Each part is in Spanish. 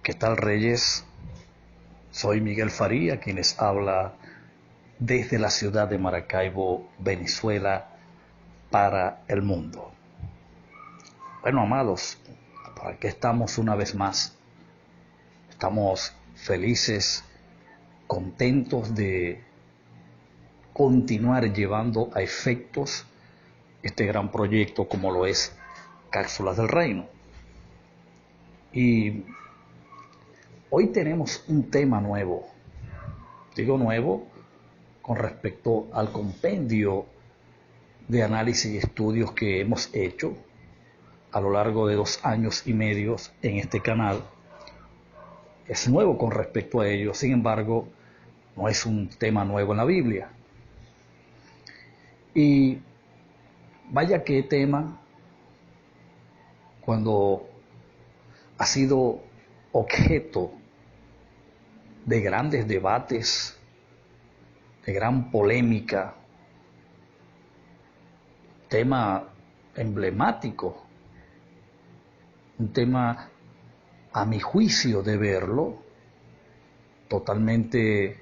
¿Qué tal, Reyes? Soy Miguel Faría, quien les habla desde la ciudad de Maracaibo, Venezuela, para el mundo. Bueno, amados, por aquí estamos una vez más. Estamos felices, contentos de continuar llevando a efectos este gran proyecto como lo es Cápsulas del Reino. Y hoy tenemos un tema nuevo. Digo nuevo con respecto al compendio de análisis y estudios que hemos hecho a lo largo de 2 años y medio en este canal. Es nuevo con respecto a ello, sin embargo, no es un tema nuevo en la Biblia. Y vaya qué tema cuando ha sido objeto de grandes debates, de gran polémica, tema emblemático, un tema a mi juicio de verlo totalmente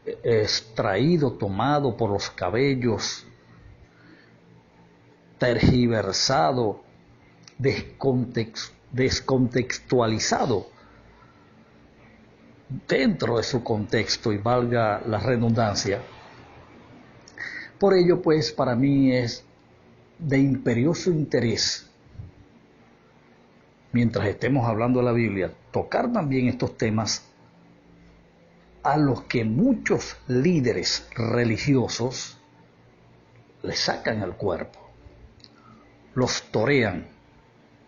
extraído, tomado por los cabellos, tergiversado, descontextualizado dentro de su contexto, y valga la redundancia. Por ello, pues, para mí es de imperioso interés, mientras estemos hablando de la Biblia, tocar también estos temas a los que muchos líderes religiosos le sacan el cuerpo, los torean,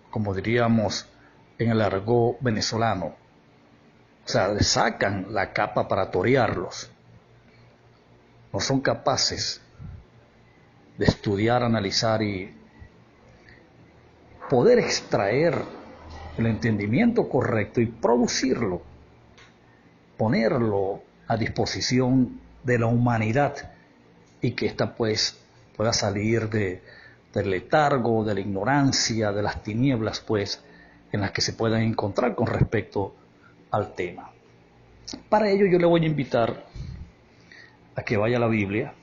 como diríamos en el argot venezolano. O sea, le sacan la capa para torearlos. No son capaces de estudiar, analizar y poder extraer el entendimiento correcto y producirlo, ponerlo a disposición de la humanidad, y que ésta pues pueda salir del letargo, de la ignorancia, de las tinieblas pues en las que se puedan encontrar con respecto al tema. Para ello yo le voy a invitar a que vaya a la Biblia,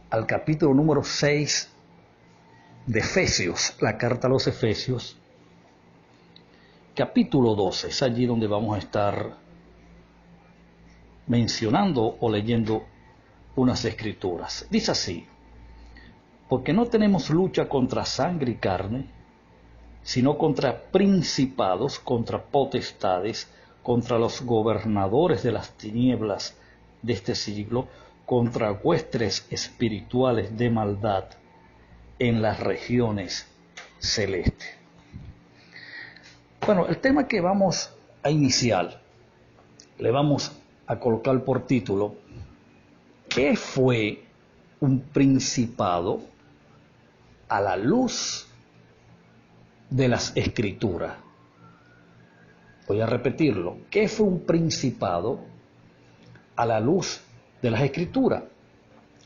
al capítulo número 6 de Efesios, la carta a los Efesios, capítulo 12, es allí donde vamos a estar mencionando o leyendo unas escrituras. Dice así: porque no tenemos lucha contra sangre y carne, sino contra principados, contra potestades, contra los gobernadores de las tinieblas de este siglo, contra huestes espirituales de maldad en las regiones celestes. Bueno, el tema que vamos a iniciar, le vamos a colocar por título: ¿qué fue un principado a la luz de las Escrituras? Voy a repetirlo. ¿Qué fue un principado a la luz de las Escrituras?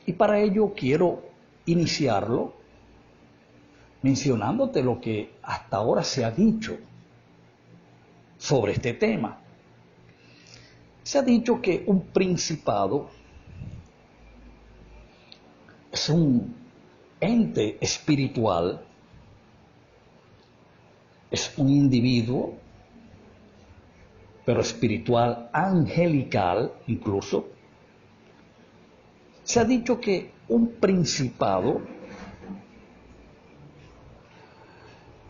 Y para ello quiero iniciarlo mencionándote lo que hasta ahora se ha dicho sobre este tema. Se ha dicho que un principado es un ente espiritual, es un individuo, pero espiritual, angelical incluso. Se ha dicho que un principado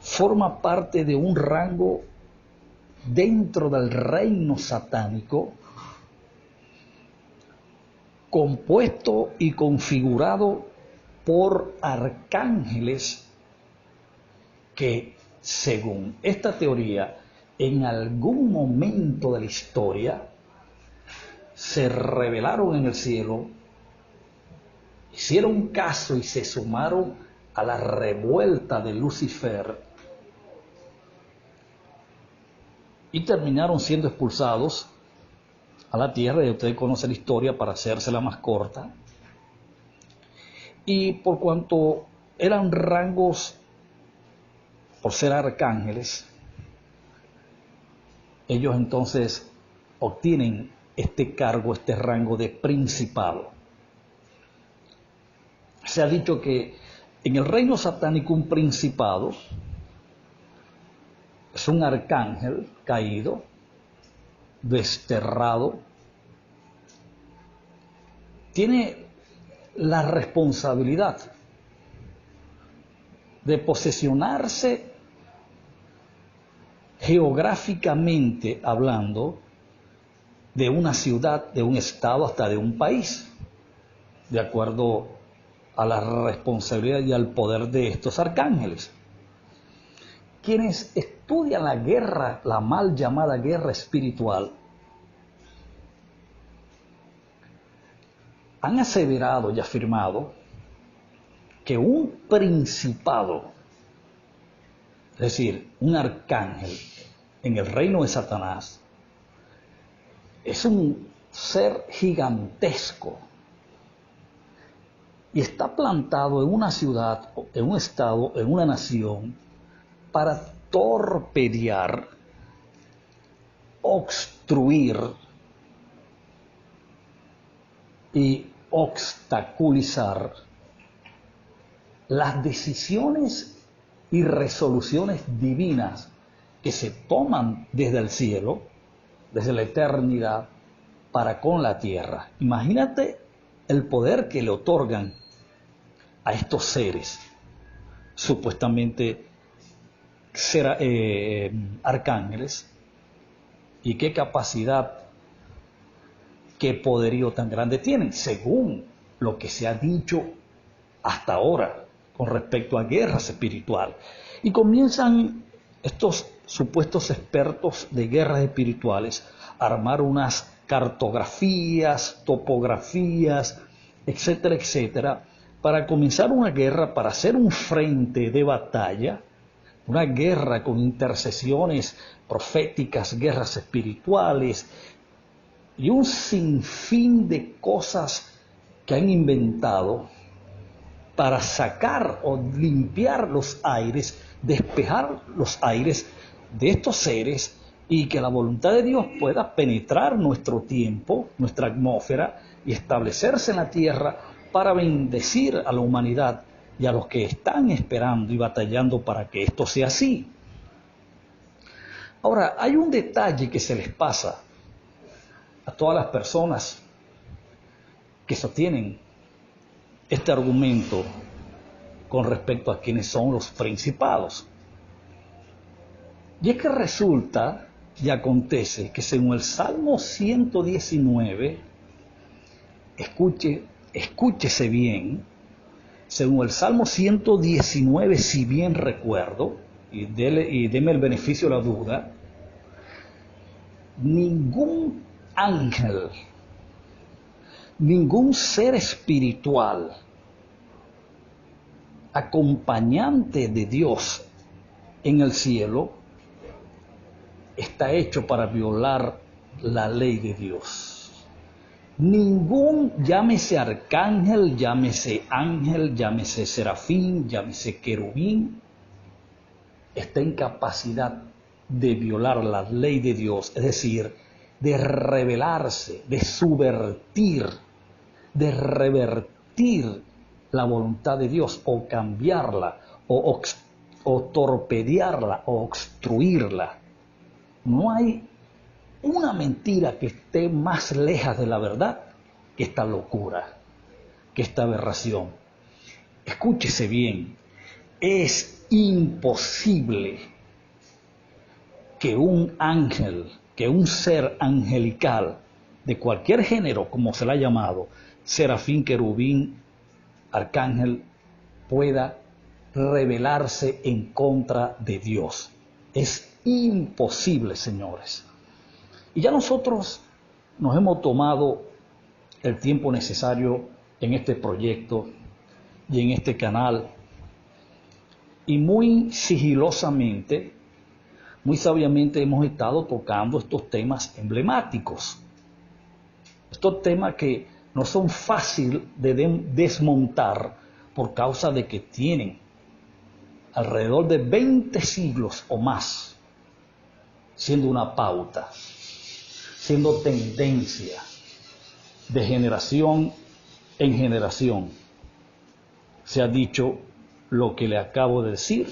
forma parte de un rango dentro del reino satánico, compuesto y configurado por arcángeles que, según esta teoría, en algún momento de la historia se revelaron en el cielo, hicieron caso y se sumaron a la revuelta de Lucifer y terminaron siendo expulsados a la tierra. Y usted conoce la historia para hacérsela más corta. Y por cuanto eran rangos por ser arcángeles, ellos entonces obtienen este cargo, este rango de principado. Se ha dicho que en el reino satánico un principado es un arcángel caído, desterrado, tiene la responsabilidad de posesionarse geográficamente hablando de una ciudad, de un estado, hasta de un país, de acuerdo a la responsabilidad y al poder de estos arcángeles. Quienes estudian la guerra, la mal llamada guerra espiritual, han aseverado y afirmado que un principado, es decir, un arcángel en el reino de Satanás, es un ser gigantesco y está plantado en una ciudad, en un estado, en una nación, para torpedear, obstruir y obstaculizar las decisiones y resoluciones divinas que se toman desde el cielo, desde la eternidad, para con la tierra. Imagínate el poder que le otorgan a estos seres, supuestamente arcángeles, y qué capacidad, qué poderío tan grande tienen, según lo que se ha dicho hasta ahora con respecto a guerras espirituales. Y comienzan estos supuestos expertos de guerras espirituales a armar unas cartografías, topografías, etcétera, etcétera, para comenzar una guerra, para hacer un frente de batalla, una guerra con intercesiones proféticas, guerras espirituales y un sinfín de cosas que han inventado para sacar o limpiar los aires, despejar los aires de estos seres y que la voluntad de Dios pueda penetrar nuestro tiempo, nuestra atmósfera y establecerse en la tierra para bendecir a la humanidad y a los que están esperando y batallando para que esto sea así. Ahora, hay un detalle que se les pasa a todas las personas que sostienen este argumento con respecto a quienes son los principados. Y es que resulta y acontece que según el Salmo 119, escúchese bien, según el Salmo 119, si bien recuerdo, y deme el beneficio de la duda, ningún ángel, ningún ser espiritual, acompañante de Dios en el cielo, está hecho para violar la ley de Dios. Ningún, llámese arcángel, llámese ángel, llámese serafín, llámese querubín, está en capacidad de violar la ley de Dios, es decir, de rebelarse, de subvertir, de revertir la voluntad de Dios o cambiarla o torpedearla o obstruirla. No hay una mentira que esté más lejos de la verdad que esta locura, que esta aberración. Escúchese bien, es imposible que un ángel, que un ser angelical de cualquier género, como se le ha llamado, serafín, querubín, arcángel, pueda rebelarse en contra de Dios. Es imposible, señores. Y ya nosotros nos hemos tomado el tiempo necesario en este proyecto y en este canal, y muy sigilosamente, muy sabiamente hemos estado tocando estos temas emblemáticos, estos temas que no son fáciles de desmontar por causa de que tienen alrededor de 20 siglos o más, siendo una pauta, siendo tendencia de generación en generación. Se ha dicho lo que le acabo de decir,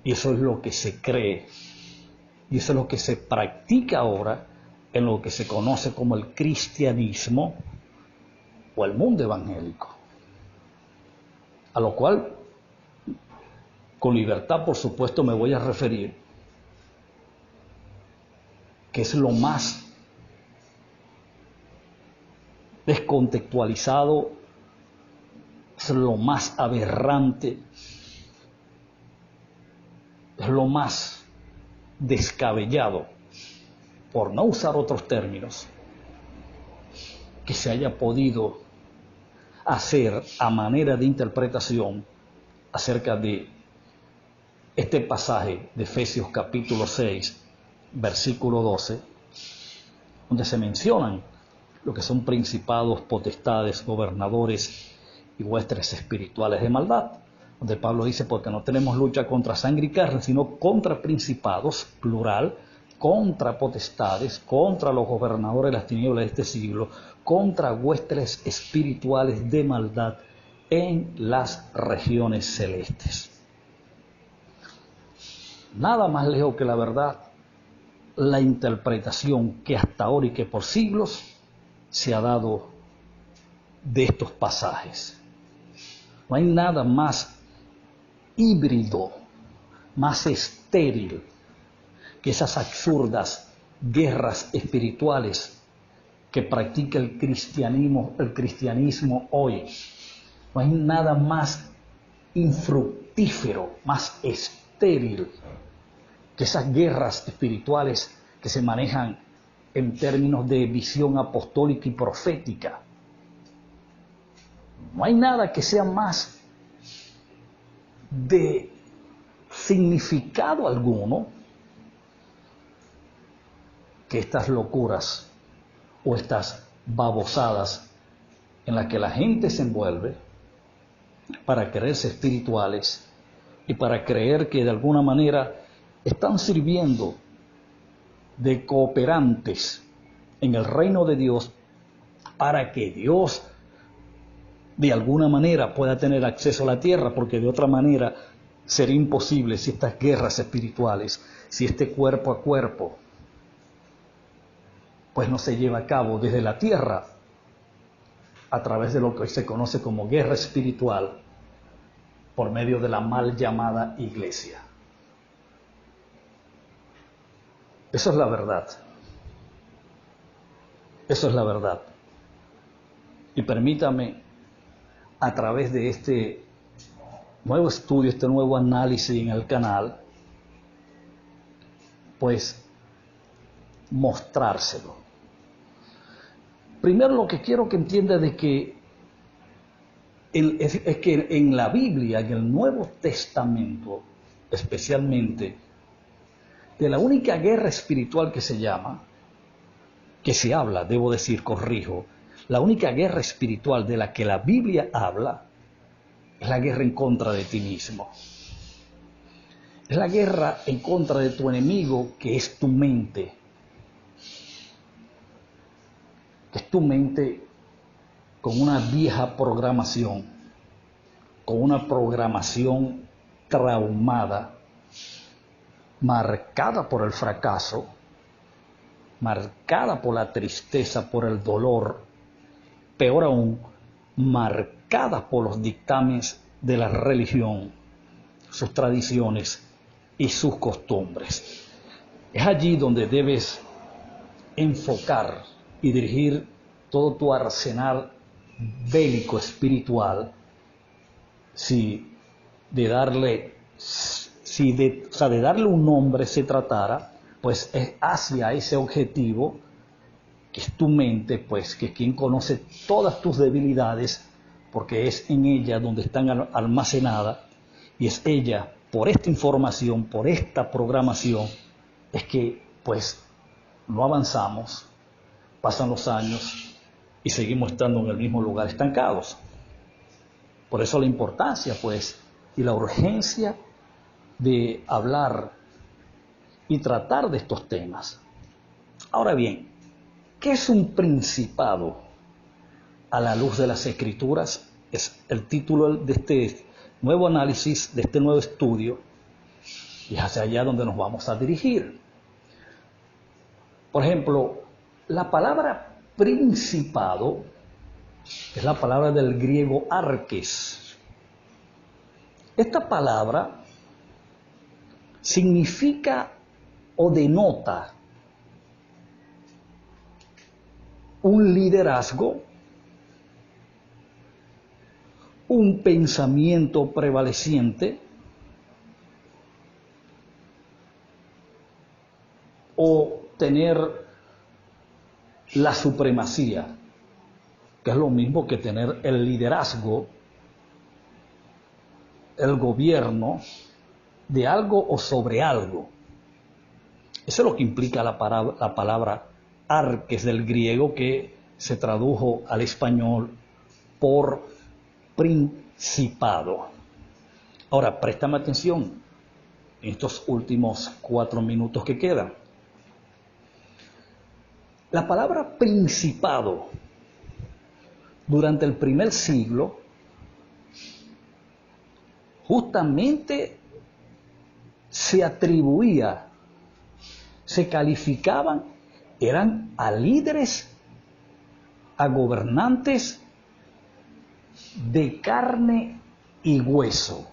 y eso es lo que se cree, y eso es lo que se practica ahora en lo que se conoce como el cristianismo o el mundo evangélico, a lo cual con libertad, por supuesto, me voy a referir, que es lo más descontextualizado, es lo más aberrante, es lo más descabellado, por no usar otros términos, que se haya podido hacer a manera de interpretación acerca de este pasaje de Efesios capítulo 6, versículo 12, donde se mencionan lo que son principados, potestades, gobernadores y huestes espirituales de maldad, donde Pablo dice, porque no tenemos lucha contra sangre y carne, sino contra principados, plural, contra potestades, contra los gobernadores de las tinieblas de este siglo, contra huestes espirituales de maldad en las regiones celestes. Nada más lejos que la verdad, la interpretación que hasta ahora y que por siglos se ha dado de estos pasajes. No hay nada más híbrido, más estéril que esas absurdas guerras espirituales que practica el cristianismo hoy. No hay nada más infructífero, más estéril que esas guerras espirituales que se manejan en términos de visión apostólica y profética. No hay nada que sea más de significado alguno que estas locuras o estas babosadas en las que la gente se envuelve para creerse espirituales y para creer que de alguna manera están sirviendo de cooperantes en el reino de Dios para que Dios de alguna manera pueda tener acceso a la tierra, porque de otra manera sería imposible si estas guerras espirituales, si este cuerpo a cuerpo, pues no se lleva a cabo desde la tierra a través de lo que hoy se conoce como guerra espiritual por medio de la mal llamada iglesia. Eso es la verdad. Eso es la verdad. Y permítame, a través de este nuevo estudio, este nuevo análisis en el canal, pues mostrárselo. Primero, lo que quiero que entienda es que en la Biblia, en el Nuevo Testamento, especialmente, de la única guerra espiritual que se habla, debo decir, corrijo, la única guerra espiritual de la que la Biblia habla es la guerra en contra de ti mismo. Es la guerra en contra de tu enemigo, que es tu mente. Que es tu mente con una vieja programación, con una programación traumada, marcada por el fracaso, marcada por la tristeza, por el dolor, peor aún, marcada por los dictámenes de la religión, sus tradiciones y sus costumbres. Es allí donde debes enfocar y dirigir todo tu arsenal bélico espiritual, de darle un nombre se tratara, pues es hacia ese objetivo, que es tu mente, pues que es quien conoce todas tus debilidades, porque es en ella donde están almacenadas, y es ella, por esta información, por esta programación, es que pues no avanzamos, pasan los años y seguimos estando en el mismo lugar estancados. Por eso la importancia, pues, y la urgencia de hablar y tratar de estos temas. Ahora bien, ¿qué es un principado a la luz de las Escrituras? Es el título de este nuevo análisis, de este nuevo estudio, y es hacia allá donde nos vamos a dirigir. Por ejemplo, la palabra principado es la palabra del griego arques. Esta palabra significa o denota un liderazgo, un pensamiento prevaleciente o tener la supremacía, que es lo mismo que tener el liderazgo, el gobierno de algo o sobre algo. Eso es lo que implica la palabra arques del griego, que se tradujo al español por principado. Ahora, préstame atención en estos últimos 4 minutos que quedan. La palabra principado durante el primer siglo justamente se atribuía, se calificaban, eran a líderes, a gobernantes de carne y hueso.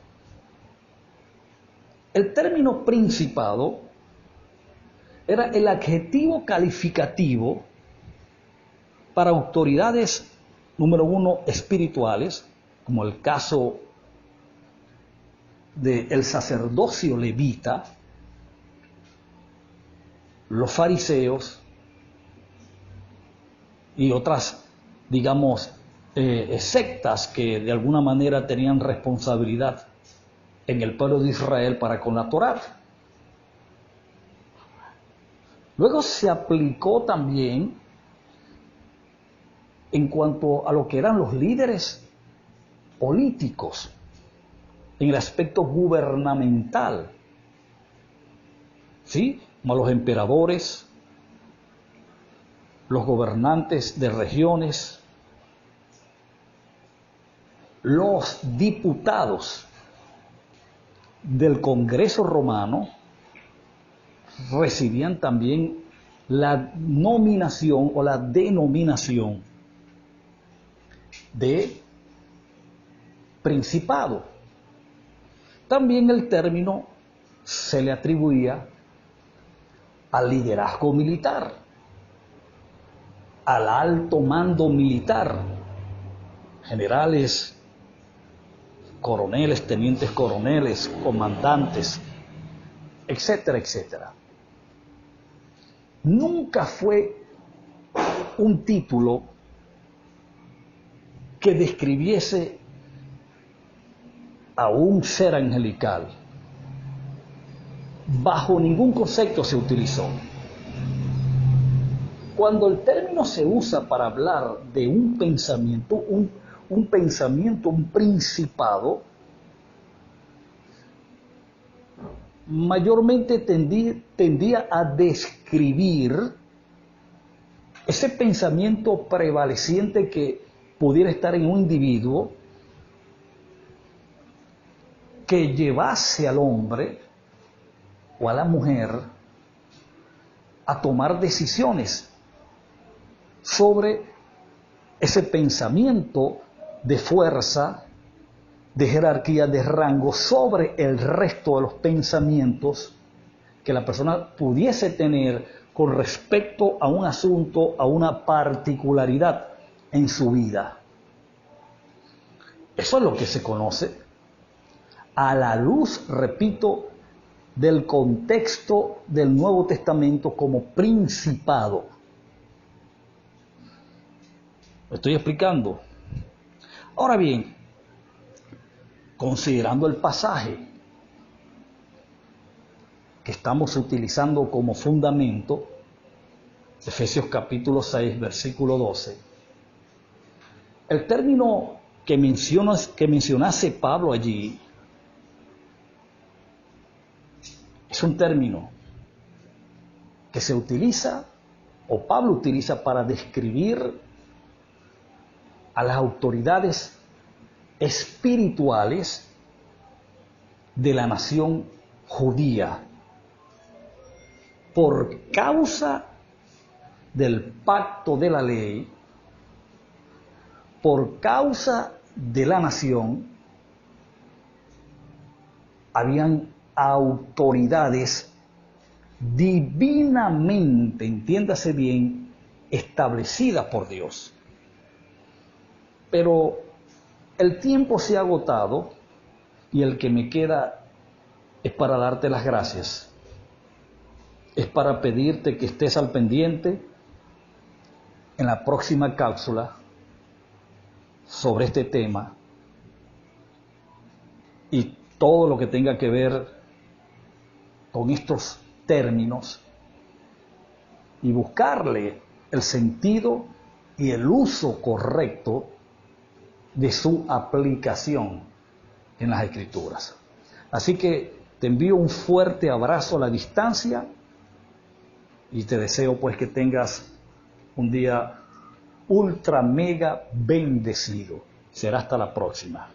El término principado era el adjetivo calificativo para autoridades, número uno, espirituales, como el caso del sacerdocio levita, los fariseos y otras, digamos, sectas que de alguna manera tenían responsabilidad en el pueblo de Israel para con la Torá. Luego se aplicó también en cuanto a lo que eran los líderes políticos en el aspecto gubernamental, ¿sí? Como los emperadores, los gobernantes de regiones, los diputados del Congreso Romano recibían también la nominación o la denominación de principado. También el término se le atribuía al liderazgo militar, al alto mando militar, generales, coroneles, tenientes coroneles, comandantes, etcétera, etcétera. Nunca fue un título que describiese a un ser angelical. Bajo ningún concepto se utilizó. Cuando el término se usa para hablar de un pensamiento, un principado, mayormente tendía a describir ese pensamiento prevaleciente que pudiera estar en un individuo, que llevase al hombre o a la mujer a tomar decisiones sobre ese pensamiento de fuerza, de jerarquía, de rango, sobre el resto de los pensamientos que la persona pudiese tener con respecto a un asunto, a una particularidad en su vida. Eso es lo que se conoce a la luz, repito, del contexto del Nuevo Testamento como principado. ¿Me estoy explicando? Ahora bien, considerando el pasaje que estamos utilizando como fundamento, Efesios capítulo 6, versículo 12, el término que mencionase Pablo allí Es un término que se utiliza, o Pablo utiliza, para describir a las autoridades espirituales de la nación judía por causa del pacto de la ley, por causa de la nación. Habían autoridades divinamente, entiéndase bien, establecidas por Dios. Pero el tiempo se ha agotado y el que me queda es para darte las gracias. Es para pedirte que estés al pendiente en la próxima cápsula sobre este tema y todo lo que tenga que ver con estos términos y buscarle el sentido y el uso correcto de su aplicación en las Escrituras. Así que te envío un fuerte abrazo a la distancia y te deseo pues que tengas un día ultra mega bendecido. Será hasta la próxima.